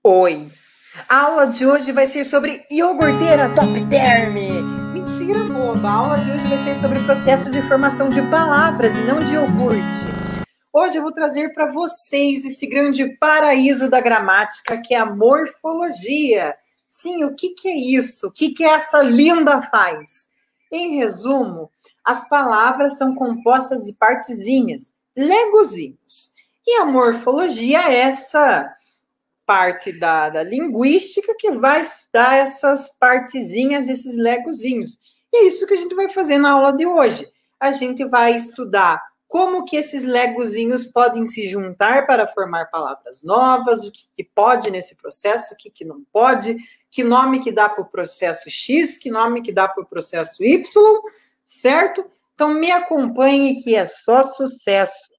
Oi! A aula de hoje vai ser sobre iogurteira top term. Mentira, boba! A aula de hoje vai ser sobre o processo de formação de palavras e não de iogurte. Hoje eu vou trazer para vocês esse grande paraíso da gramática, que é a morfologia. Sim, o que é isso? O que essa linda faz? Em resumo, as palavras são compostas de partezinhas, legozinhos. E a morfologia é essa parte da linguística que vai estudar essas partezinhas, esses legozinhos. E é isso que a gente vai fazer na aula de hoje. A gente vai estudar como que esses legozinhos podem se juntar para formar palavras novas, o que pode nesse processo, o que não pode, que nome que dá para o processo X, que nome que dá para o processo Y, certo? Então, me acompanhe que é só sucesso.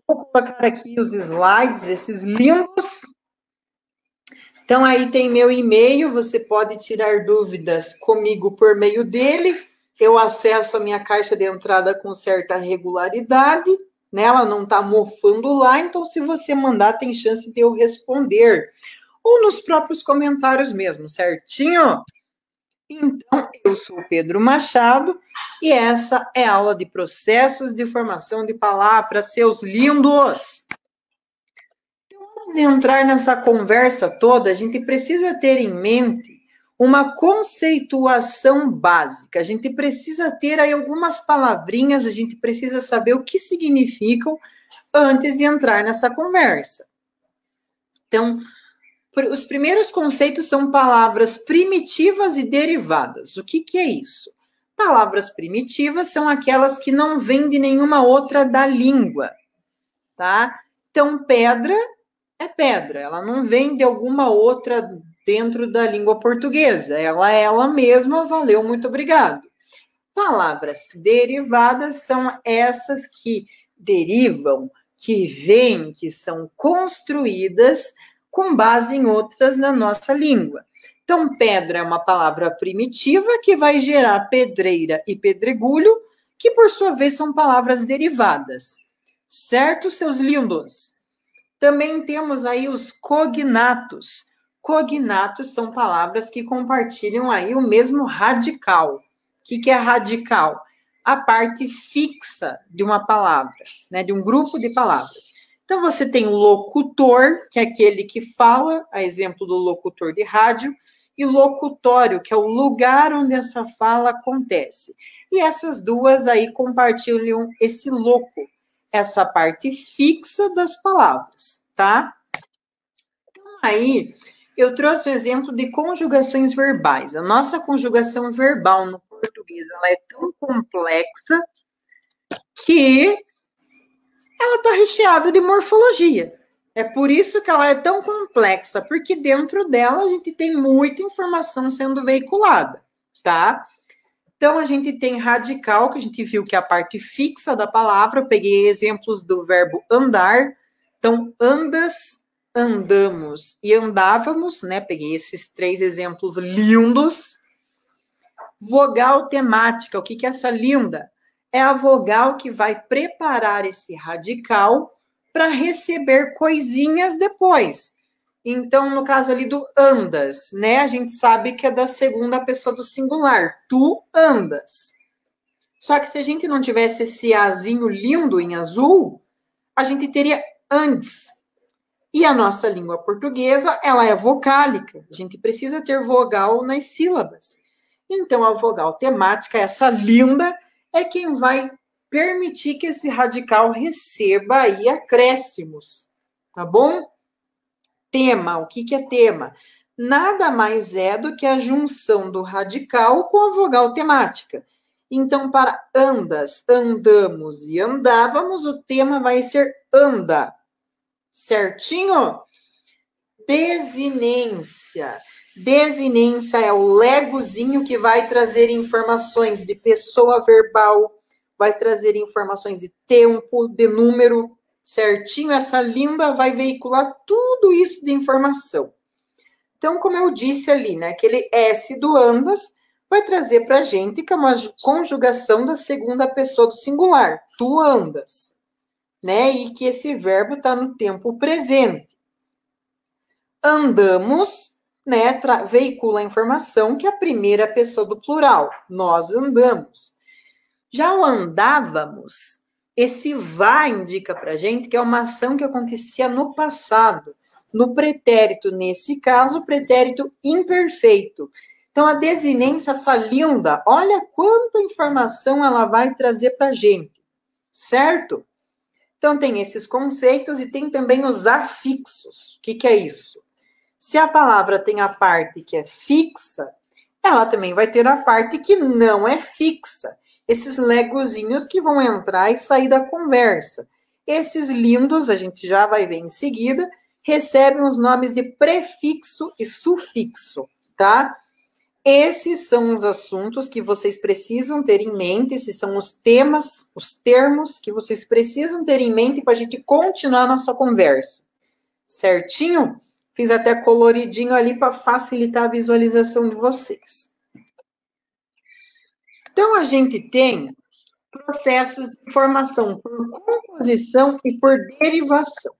Vou colocar aqui os slides, esses lindos. Então, aí tem meu e-mail, você pode tirar dúvidas comigo por meio dele. Eu acesso a minha caixa de entrada com certa regularidade, né? Ela não está mofando lá, então se você mandar, tem chance de eu responder. Ou nos próprios comentários mesmo, certinho? Então, eu sou o Pedro Machado e essa é a aula de processos de formação de palavras, seus lindos! Antes de entrar nessa conversa toda, a gente precisa ter em mente uma conceituação básica. A gente precisa ter aí algumas palavrinhas, a gente precisa saber o que significam antes de entrar nessa conversa. Então, os primeiros conceitos são palavras primitivas e derivadas. O que é isso? Palavras primitivas são aquelas que não vêm de nenhuma outra da língua, tá? Então, pedra é pedra, ela não vem de alguma outra dentro da língua portuguesa, ela é ela mesma, valeu, muito obrigado. Palavras derivadas são essas que derivam, que vêm, que são construídas com base em outras na nossa língua. Então, pedra é uma palavra primitiva que vai gerar pedreira e pedregulho, que por sua vez são palavras derivadas. Certo, seus lindos? Também temos aí os cognatos. Cognatos são palavras que compartilham aí o mesmo radical. O que é radical? A parte fixa de uma palavra, né, de um grupo de palavras. Então, você tem o locutor, que é aquele que fala, a exemplo do locutor de rádio, e locutório, que é o lugar onde essa fala acontece. E essas duas aí compartilham esse loco, essa parte fixa das palavras, tá? Então, aí, eu trouxe o exemplo de conjugações verbais. A nossa conjugação verbal no português, ela é tão complexa que ela está recheada de morfologia. É por isso que ela é tão complexa, porque dentro dela a gente tem muita informação sendo veiculada, tá? Então, a gente tem radical, que a gente viu que é a parte fixa da palavra. Eu peguei exemplos do verbo andar. Então, andas, andamos e andávamos, né? Peguei esses 3 exemplos lindos. Vogal temática. O que é essa linda? É a vogal que vai preparar esse radical para receber coisinhas depois. Então, no caso ali do andas, né? A gente sabe que é da segunda pessoa do singular. Tu andas. Só que se a gente não tivesse esse azinho lindo em azul, a gente teria andes. E a nossa língua portuguesa, ela é vocálica. A gente precisa ter vogal nas sílabas. Então, a vogal temática, essa linda, é quem vai permitir que esse radical receba aí acréscimos. Tá bom? Tema, o que é tema? Nada mais é do que a junção do radical com a vogal temática. Então, para andas, andamos e andávamos, o tema vai ser anda. Certinho? Desinência. Desinência é o legozinho que vai trazer informações de pessoa verbal, vai trazer informações de tempo, de número, certinho, essa linda vai veicular tudo isso de informação. Então, como eu disse ali, né, aquele S do andas vai trazer para a gente que é uma conjugação da segunda pessoa do singular, tu andas, né, e que esse verbo está no tempo presente. Andamos, né, veicula a informação que é a primeira pessoa do plural. Nós andamos. Já o andávamos, esse vai indica para gente que é uma ação que acontecia no passado, no pretérito, nesse caso, pretérito imperfeito. Então, a desinência, essa linda, olha quanta informação ela vai trazer para a gente, certo? Então, tem esses conceitos e tem também os afixos. O que é isso? Se a palavra tem a parte que é fixa, ela também vai ter a parte que não é fixa. Esses legozinhos que vão entrar e sair da conversa. Esses lindos, a gente já vai ver em seguida, recebem os nomes de prefixo e sufixo, tá? Esses são os assuntos que vocês precisam ter em mente, esses são os temas, os termos que vocês precisam ter em mente para a gente continuar a nossa conversa. Certinho? Fiz até coloridinho ali para facilitar a visualização de vocês. Então, a gente tem processos de formação por composição e por derivação.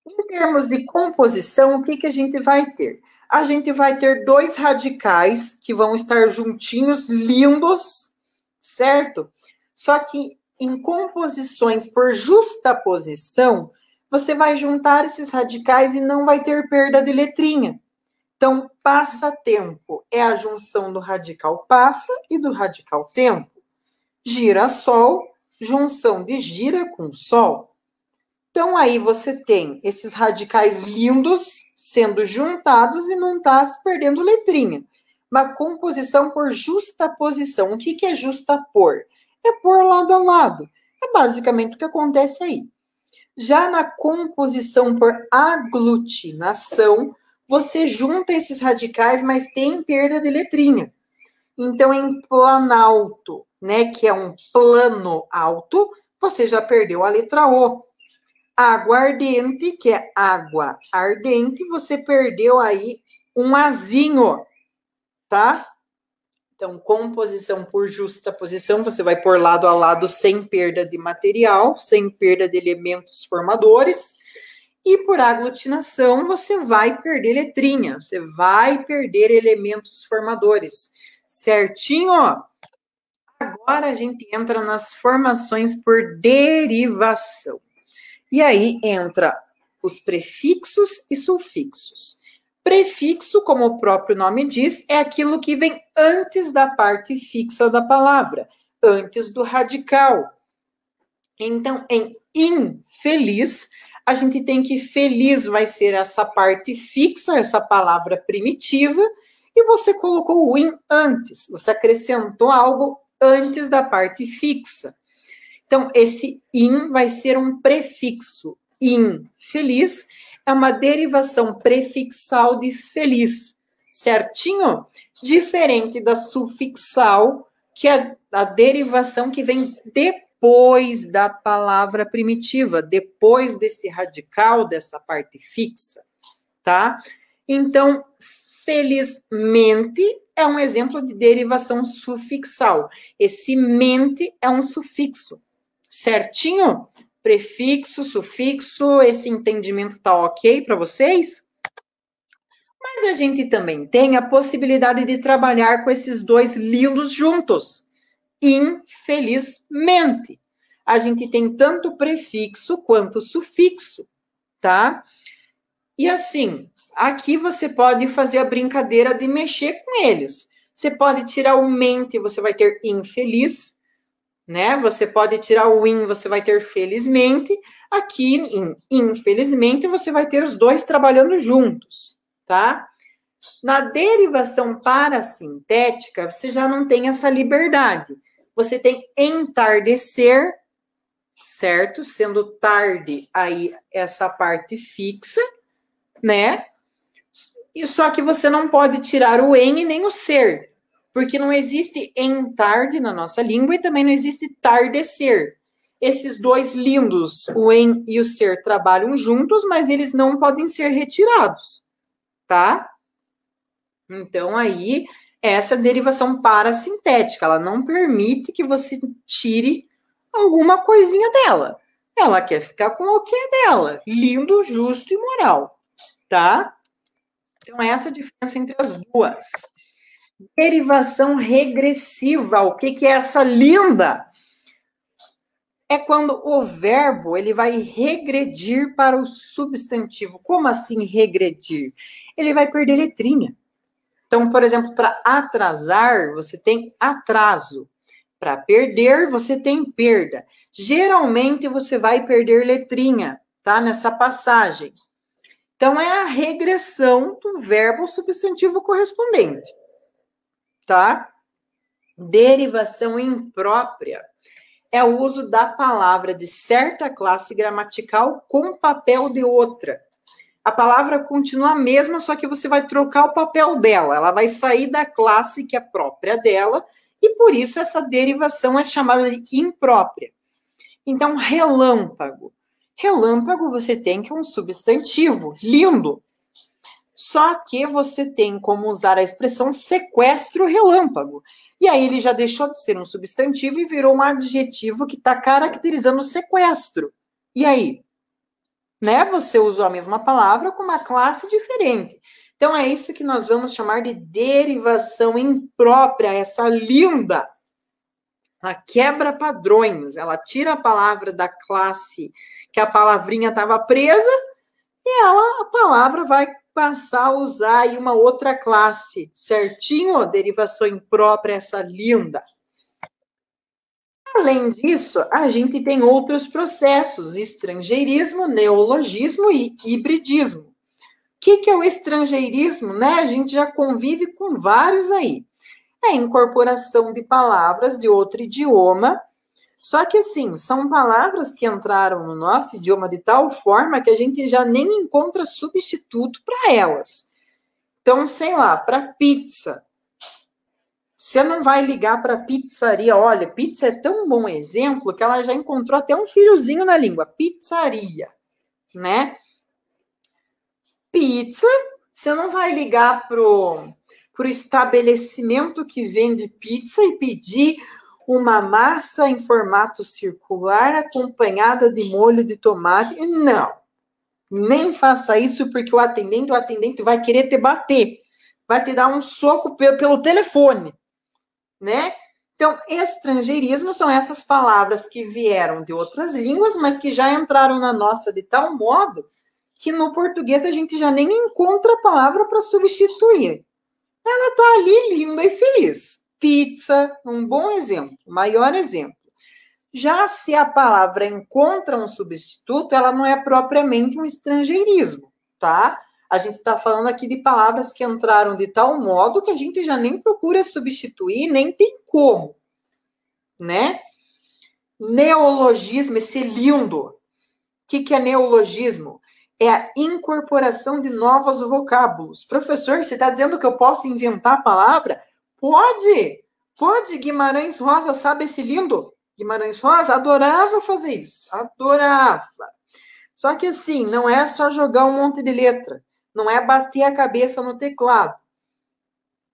Em termos de composição, o que a gente vai ter? A gente vai ter dois radicais que vão estar juntinhos, lindos, certo? Só que em composições por justaposição, você vai juntar esses radicais e não vai ter perda de letrinha. Então, passa-tempo é a junção do radical passa e do radical tempo. Girassol, junção de gira com sol. Então, aí você tem esses radicais lindos sendo juntados e não está se perdendo letrinha. Uma composição por justaposição. O que é justapor? É pôr lado a lado. É basicamente o que acontece aí. Já na composição por aglutinação, você junta esses radicais, mas tem perda de letrinha. Então, em planalto, né, que é um plano alto, você já perdeu a letra O. Aguardente, que é água ardente, você perdeu aí um azinho, tá? Então, composição por justaposição, você vai pôr lado a lado sem perda de material, sem perda de elementos formadores. E por aglutinação, você vai perder letrinha, você vai perder elementos formadores. Certinho? Agora a gente entra nas formações por derivação. E aí entra os prefixos e sufixos. Prefixo, como o próprio nome diz, é aquilo que vem antes da parte fixa da palavra, antes do radical. Então, em infeliz, a gente tem que feliz vai ser essa parte fixa, essa palavra primitiva, e você colocou o in antes, você acrescentou algo antes da parte fixa. Então, esse in vai ser um prefixo. Infeliz é uma derivação prefixal de feliz, certinho? Diferente da sufixal, que é a derivação que vem depois da palavra primitiva, depois desse radical, dessa parte fixa, tá? Então, felizmente é um exemplo de derivação sufixal. Esse mente é um sufixo. Certinho? Prefixo, sufixo, esse entendimento tá ok para vocês? Mas a gente também tem a possibilidade de trabalhar com esses dois lindos juntos. Infelizmente. A gente tem tanto prefixo quanto sufixo, tá? E assim, aqui você pode fazer a brincadeira de mexer com eles. Você pode tirar o mente, você vai ter infeliz, né? Você pode tirar o in, você vai ter felizmente. Aqui, infelizmente, você vai ter os dois trabalhando juntos, tá? Na derivação parasintética, você já não tem essa liberdade. Você tem entardecer, certo? Sendo tarde, aí essa parte fixa, né? E só que você não pode tirar o em e nem o ser, porque não existe entarde na nossa língua e também não existe tardecer. Esses dois lindos, o em e o ser, trabalham juntos, mas eles não podem ser retirados, tá? Então, aí, essa derivação parasintética, ela não permite que você tire alguma coisinha dela. Ela quer ficar com o que é dela, lindo, justo e moral, tá? Então, essa é a diferença entre as duas. Derivação regressiva. O que é essa linda? É quando o verbo ele vai regredir para o substantivo. Como assim regredir? Ele vai perder letrinha. Então, por exemplo, para atrasar, você tem atraso. Para perder, você tem perda. Geralmente, você vai perder letrinha, tá? Nessa passagem. Então, é a regressão do verbo ao substantivo correspondente, tá? Derivação imprópria é o uso da palavra de certa classe gramatical com papel de outra. A palavra continua a mesma, só que você vai trocar o papel dela. Ela vai sair da classe que é própria dela, e por isso essa derivação é chamada de imprópria. Então, relâmpago. Relâmpago você tem que é um substantivo, lindo. Só que você tem como usar a expressão sequestro relâmpago. E aí ele já deixou de ser um substantivo e virou um adjetivo que está caracterizando o sequestro. E aí? Né? Você usou a mesma palavra com uma classe diferente. Então, é isso que nós vamos chamar de derivação imprópria, essa linda. Ela quebra padrões, ela tira a palavra da classe que a palavrinha estava presa e a palavra vai passar a usar aí uma outra classe, certinho? Derivação imprópria, essa linda. Além disso, a gente tem outros processos, estrangeirismo, neologismo e hibridismo. O que é o estrangeirismo, né? A gente já convive com vários aí. É a incorporação de palavras de outro idioma, só que assim, são palavras que entraram no nosso idioma de tal forma que a gente já nem encontra substituto para elas. Então, sei lá, para pizza. Você não vai ligar para pizzaria. Olha, pizza é tão bom exemplo que ela já encontrou até um filhozinho na língua. Pizzaria, né? Pizza, você não vai ligar pro estabelecimento que vende pizza e pedir uma massa em formato circular acompanhada de molho de tomate. Não. Nem faça isso porque o atendente vai querer te bater. Vai te dar um soco pelo telefone, né? Então, estrangeirismo são essas palavras que vieram de outras línguas, mas que já entraram na nossa de tal modo que no português a gente já nem encontra a palavra para substituir. Ela está ali linda e feliz. Pizza, um bom exemplo, maior exemplo. Já se a palavra encontra um substituto, ela não é propriamente um estrangeirismo, tá? A gente está falando aqui de palavras que entraram de tal modo que a gente já nem procura substituir, nem tem como, né? Neologismo, esse lindo. O que é neologismo? É a incorporação de novos vocábulos. Professor, você está dizendo que eu posso inventar a palavra? Pode! Pode! Guimarães Rosa, sabe esse lindo? Guimarães Rosa adorava fazer isso. Adorava. Só que assim, não é só jogar um monte de letra. Não é bater a cabeça no teclado.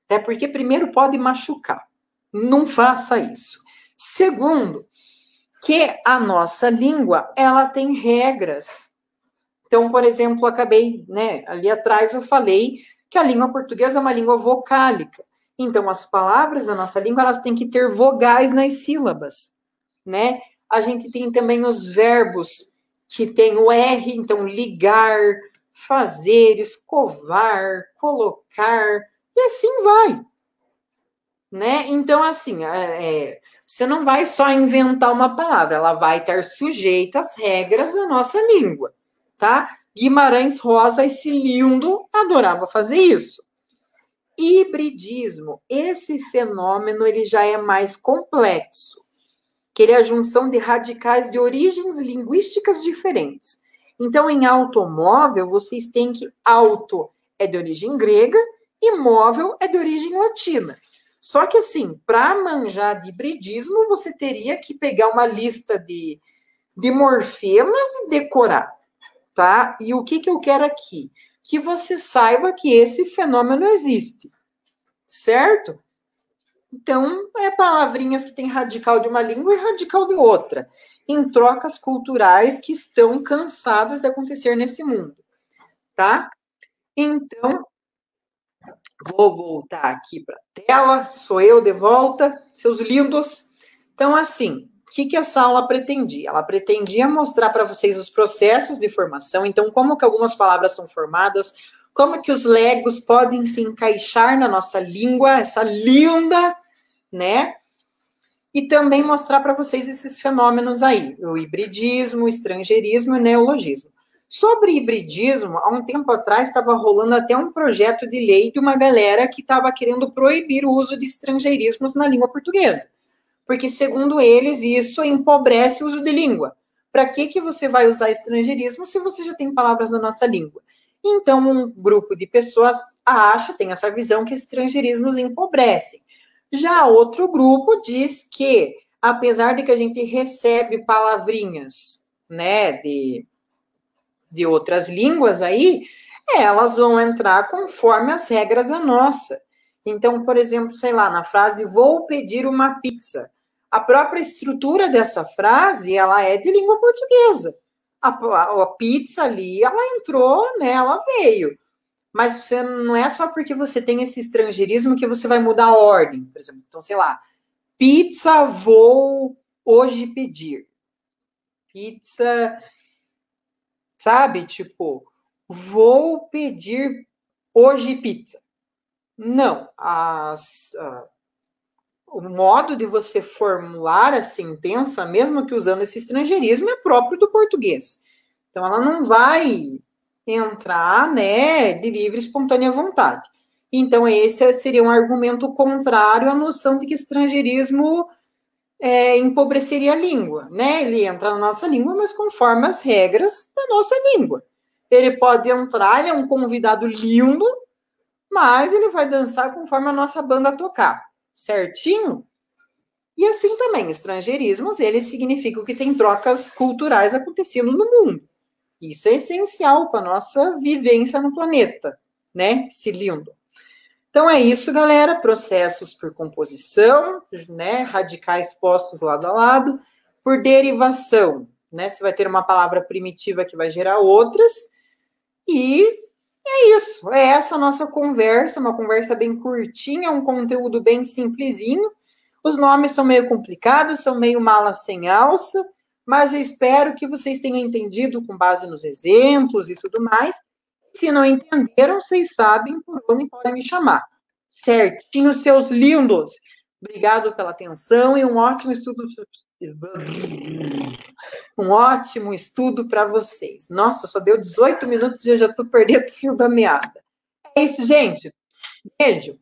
É porque, primeiro, pode machucar. Não faça isso. Segundo, que a nossa língua, ela tem regras. Então, por exemplo, acabei, né, ali atrás eu falei que a língua portuguesa é uma língua vocálica. Então, as palavras da nossa língua, elas têm que ter vogais nas sílabas, né? A gente tem também os verbos que tem o R, então ligar, fazer, escovar, colocar, e assim vai, né? Então, assim, você não vai só inventar uma palavra, ela vai estar sujeita às regras da nossa língua, tá? Guimarães Rosa, esse lindo, adorava fazer isso. Hibridismo, esse fenômeno, ele já é mais complexo, que ele é a junção de radicais de origens linguísticas diferentes. Então, em automóvel, vocês têm que auto é de origem grega e móvel é de origem latina. Só que, assim, para manjar de hibridismo, você teria que pegar uma lista de morfemas e decorar, tá? E o que eu quero aqui? Que você saiba que esse fenômeno existe, certo? Então, é palavrinhas que têm radical de uma língua e radical de outra, em trocas culturais que estão cansadas de acontecer nesse mundo, tá? Então, Vou voltar aqui para a tela, sou eu de volta, seus lindos. Então, assim, o que essa aula pretendia? Ela pretendia mostrar para vocês os processos de formação, então, como que algumas palavras são formadas, como que os legos podem se encaixar na nossa língua, essa linda, né? E também mostrar para vocês esses fenômenos aí, o hibridismo, o estrangeirismo e o neologismo. Sobre hibridismo, há um tempo atrás estava rolando até um projeto de lei de uma galera que estava querendo proibir o uso de estrangeirismos na língua portuguesa. Porque, segundo eles, isso empobrece o uso de língua. Para que você vai usar estrangeirismo se você já tem palavras na nossa língua? Então, um grupo de pessoas tem essa visão que estrangeirismos empobrecem. Já outro grupo diz que, apesar de que a gente recebe palavrinhas, né, de outras línguas aí, elas vão entrar conforme as regras da nossa. Então, por exemplo, sei lá, na frase vou pedir uma pizza. A própria estrutura dessa frase, ela é de língua portuguesa. A pizza ali, ela entrou, né, ela veio. Mas você não é só porque você tem esse estrangeirismo que você vai mudar a ordem. Por exemplo, então, sei lá, pizza vou hoje pedir. Pizza, sabe? Tipo, vou pedir hoje pizza. Não, o modo de você formular a sentença, mesmo que usando esse estrangeirismo, é próprio do português. Então, ela não vai entrar, né, de livre e espontânea vontade. Então, esse seria um argumento contrário à noção de que estrangeirismo empobreceria a língua, né? Ele entra na nossa língua, mas conforme as regras da nossa língua. Ele pode entrar, ele é um convidado lindo, mas ele vai dançar conforme a nossa banda tocar, certinho? E assim também, estrangeirismos, eles significam que tem trocas culturais acontecendo no mundo. Isso é essencial para a nossa vivência no planeta, né? Esse lindo. Então é isso, galera. Processos por composição, né? Radicais postos lado a lado, por derivação, né? Você vai ter uma palavra primitiva que vai gerar outras. E é isso. É essa a nossa conversa, uma conversa bem curtinha, um conteúdo bem simplesinho. Os nomes são meio complicados, são meio mala sem alça, mas eu espero que vocês tenham entendido com base nos exemplos e tudo mais. Se não entenderam, vocês sabem por onde podem me chamar. Certinho, seus lindos. Obrigado pela atenção e um ótimo estudo para vocês. Nossa, só deu 18 minutos e eu já estou perdendo o fio da meada. É isso, gente. Beijo.